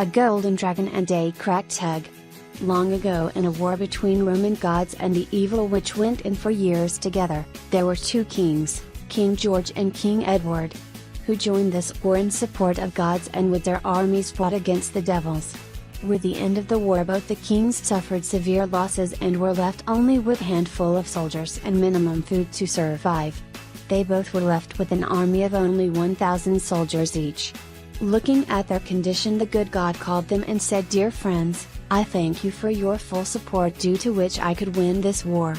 A golden dragon and a cracked egg. Long ago, in a war between Roman gods and the evil which went in for years together, there were two kings, King George and King Edward, who joined this war in support of gods and with their armies fought against the devils. With the end of the war, both the kings suffered severe losses and were left only with a handful of soldiers and minimum food to survive. They both were left with an army of only 1,000 soldiers each. Looking at their condition, the good God called them and said, "Dear friends, I thank you for your full support, due to which I could win this war.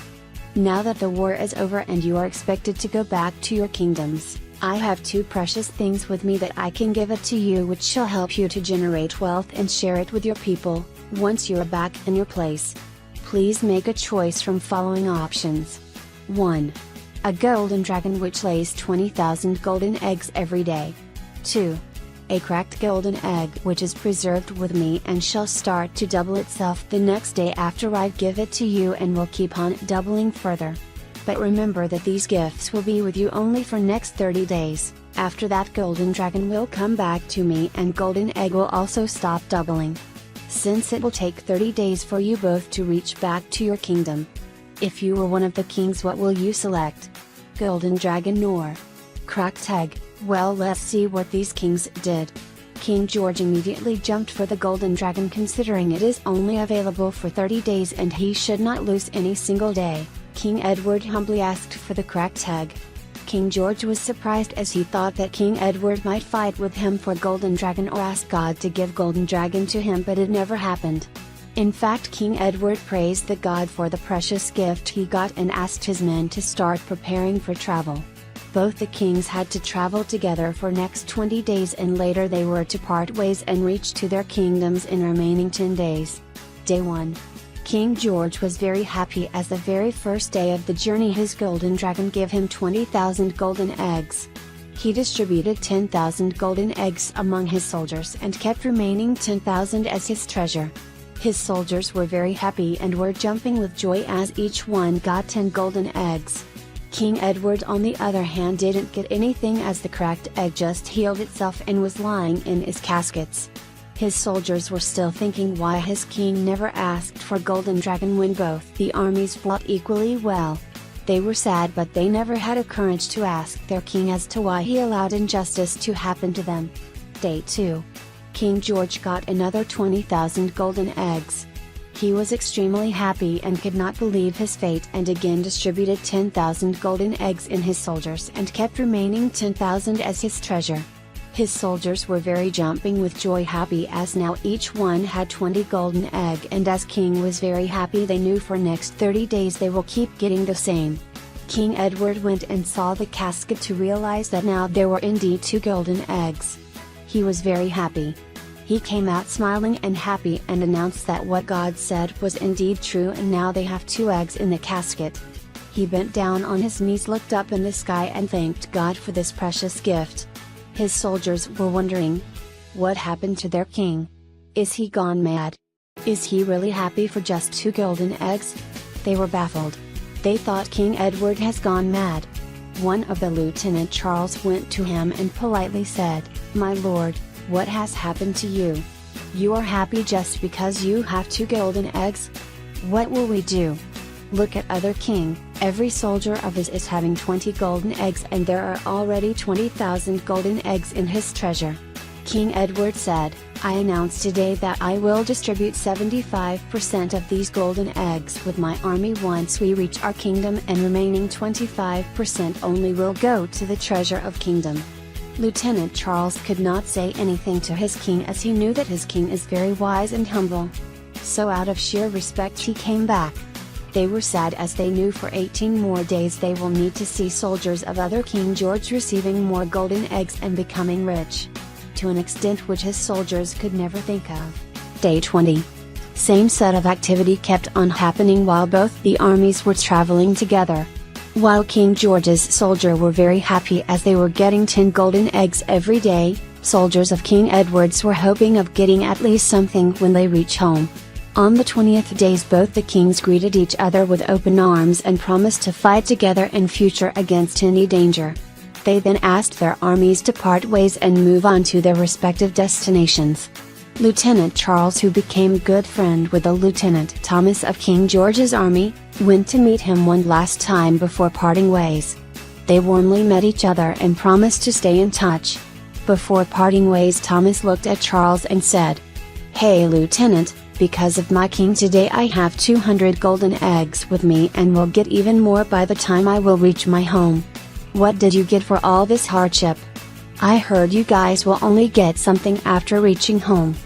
Now that the war is over and you are expected to go back to your kingdoms, I have two precious things with me that I can give it to you, which shall help you to generate wealth and share it with your people, once you are back in your place. Please make a choice from following options. 1. A golden dragon which lays 20,000 golden eggs every day. 2. A cracked golden egg which is preserved with me and shall start to double itself the next day after I give it to you, and will keep on doubling further. But remember that these gifts will be with you only for next 30 days, after that golden dragon will come back to me and golden egg will also stop doubling. Since it will take 30 days for you both to reach back to your kingdom. If you were one of the kings, what will you select? Golden dragon or cracked egg?" Well, let's see what these kings did. King George immediately jumped for the golden dragon, considering it is only available for 30 days and he should not lose any single day. King Edward humbly asked for the cracked egg. King George was surprised, as he thought that King Edward might fight with him for golden dragon or ask God to give golden dragon to him, but it never happened. In fact, King Edward praised the God for the precious gift he got and asked his men to start preparing for travel. Both the kings had to travel together for next 20 days, and later they were to part ways and reach to their kingdoms in remaining 10 days. Day 1. King George was very happy, as the very first day of the journey his golden dragon gave him 20,000 golden eggs. He distributed 10,000 golden eggs among his soldiers and kept remaining 10,000 as his treasure. His soldiers were very happy and were jumping with joy as each one got 10 golden eggs. King Edward, on the other hand, didn't get anything, as the cracked egg just healed itself and was lying in its caskets. His soldiers were still thinking why his king never asked for golden dragon when both the armies fought equally well. They were sad, but they never had a courage to ask their king as to why he allowed injustice to happen to them. Day 2. King George got another 20,000 golden eggs. He was extremely happy and could not believe his fate, and again distributed 10,000 golden eggs in his soldiers and kept remaining 10,000 as his treasure. His soldiers were very jumping with joy, happy as now each one had 20 golden egg, and as king was very happy, they knew for next 30 days they will keep getting the same. King Edward went and saw the casket to realize that now there were indeed 2 golden eggs. He was very happy. He came out smiling and happy and announced that what God said was indeed true, and now they have 2 eggs in the casket. He bent down on his knees, looked up in the sky and thanked God for this precious gift. His soldiers were wondering, what happened to their king? Is he gone mad? Is he really happy for just 2 golden eggs? They were baffled. They thought King Edward has gone mad. One of the Lieutenant Charles went to him and politely said, "My lord, what has happened to you? You are happy just because you have 2 golden eggs? What will we do? Look at other king, every soldier of his is having 20 golden eggs, and there are already 20,000 golden eggs in his treasure." King Edward said, "I announce today that I will distribute 75% of these golden eggs with my army once we reach our kingdom, and remaining 25% only will go to the treasure of kingdom." Lieutenant Charles could not say anything to his king, as he knew that his king is very wise and humble. So out of sheer respect he came back. They were sad, as they knew for 18 more days they will need to see soldiers of other King George receiving more golden eggs and becoming rich, to an extent which his soldiers could never think of. Day 20. Same set of activity kept on happening while both the armies were traveling together. While King George's soldiers were very happy as they were getting 10 golden eggs every day, soldiers of King Edward's were hoping of getting at least something when they reach home. On the 20th days, both the kings greeted each other with open arms and promised to fight together in future against any danger. They then asked their armies to part ways and move on to their respective destinations. Lieutenant Charles, who became good friend with the Lieutenant Thomas of King George's army, went to meet him one last time before parting ways. They warmly met each other and promised to stay in touch. Before parting ways, Thomas looked at Charles and said, "Hey Lieutenant, because of my king today I have 200 golden eggs with me and will get even more by the time I will reach my home. What did you get for all this hardship? I heard you guys will only get something after reaching home.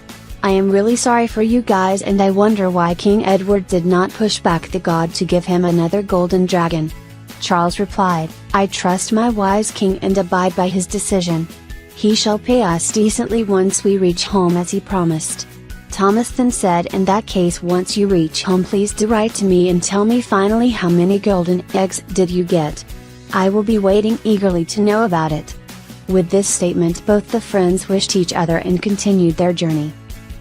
I am really sorry for you guys, and I wonder why King Edward did not push back the god to give him another golden dragon." Charles replied, "I trust my wise king and abide by his decision. He shall pay us decently once we reach home as he promised." Thomas then said, "In that case, once you reach home, please do write to me and tell me finally how many golden eggs did you get. I will be waiting eagerly to know about it." With this statement, both the friends wished each other and continued their journey.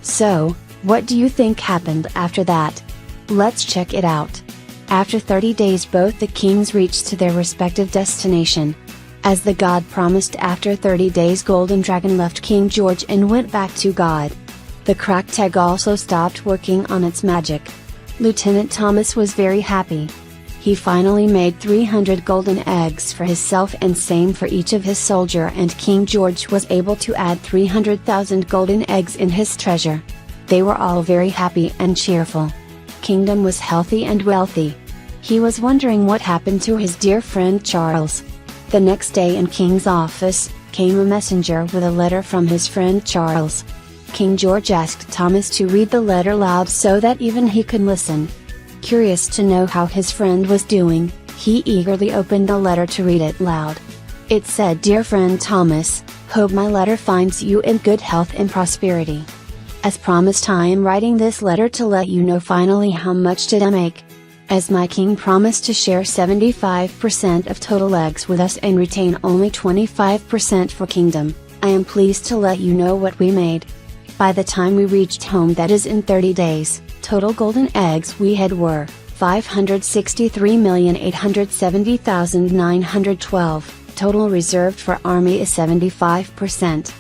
So, what do you think happened after that? Let's check it out. After 30 days, both the kings reached to their respective destination. As the god promised, after 30 days Golden Dragon left King George and went back to God. The cracked egg also stopped working on its magic. Lieutenant Thomas was very happy. He finally made 300 golden eggs for himself and same for each of his soldier, and King George was able to add 300,000 golden eggs in his treasure. They were all very happy and cheerful. Kingdom was healthy and wealthy. He was wondering what happened to his dear friend Charles. The next day in King's office, came a messenger with a letter from his friend Charles. King George asked Thomas to read the letter loud so that even he could listen. Curious to know how his friend was doing, he eagerly opened the letter to read it loud. It said, "Dear friend Thomas, hope my letter finds you in good health and prosperity. As promised, I am writing this letter to let you know finally how much did I make. As my king promised to share 75% of total eggs with us and retain only 25% for kingdom, I am pleased to let you know what we made. By the time we reached home, that is in 30 days, total golden eggs we had were 563,870,912, total reserved for army is 75%.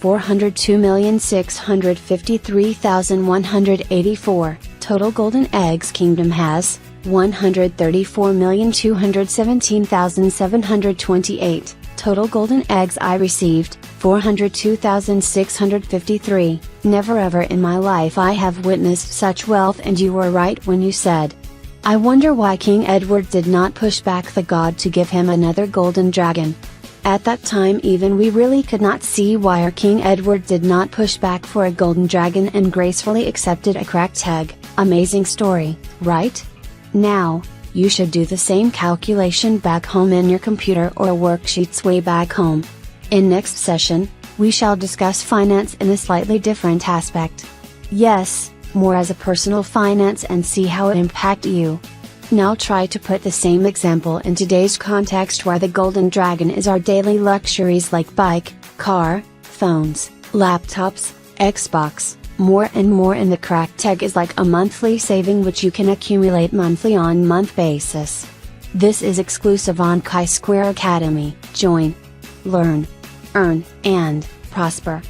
402,653,184, total golden eggs kingdom has 134,217,728, total golden eggs I received 402,653. Never ever in my life I have witnessed such wealth, and you were right when you said. I wonder why King Edward did not push back the god to give him another golden dragon. At that time even we really could not see why our King Edward did not push back for a golden dragon and gracefully accepted a cracked egg." Amazing story, right? Now, you should do the same calculation back home in your computer or worksheets way back home. In next session, we shall discuss finance in a slightly different aspect. Yes, more as a personal finance, and see how it impact you. Now try to put the same example in today's context, where the golden dragon is our daily luxuries like bike, car, phones, laptops, Xbox, more and more, and the cracked egg is like a monthly saving which you can accumulate monthly on month basis. This is exclusive on Chi-Square Academy. Join, learn, earn, and prosper.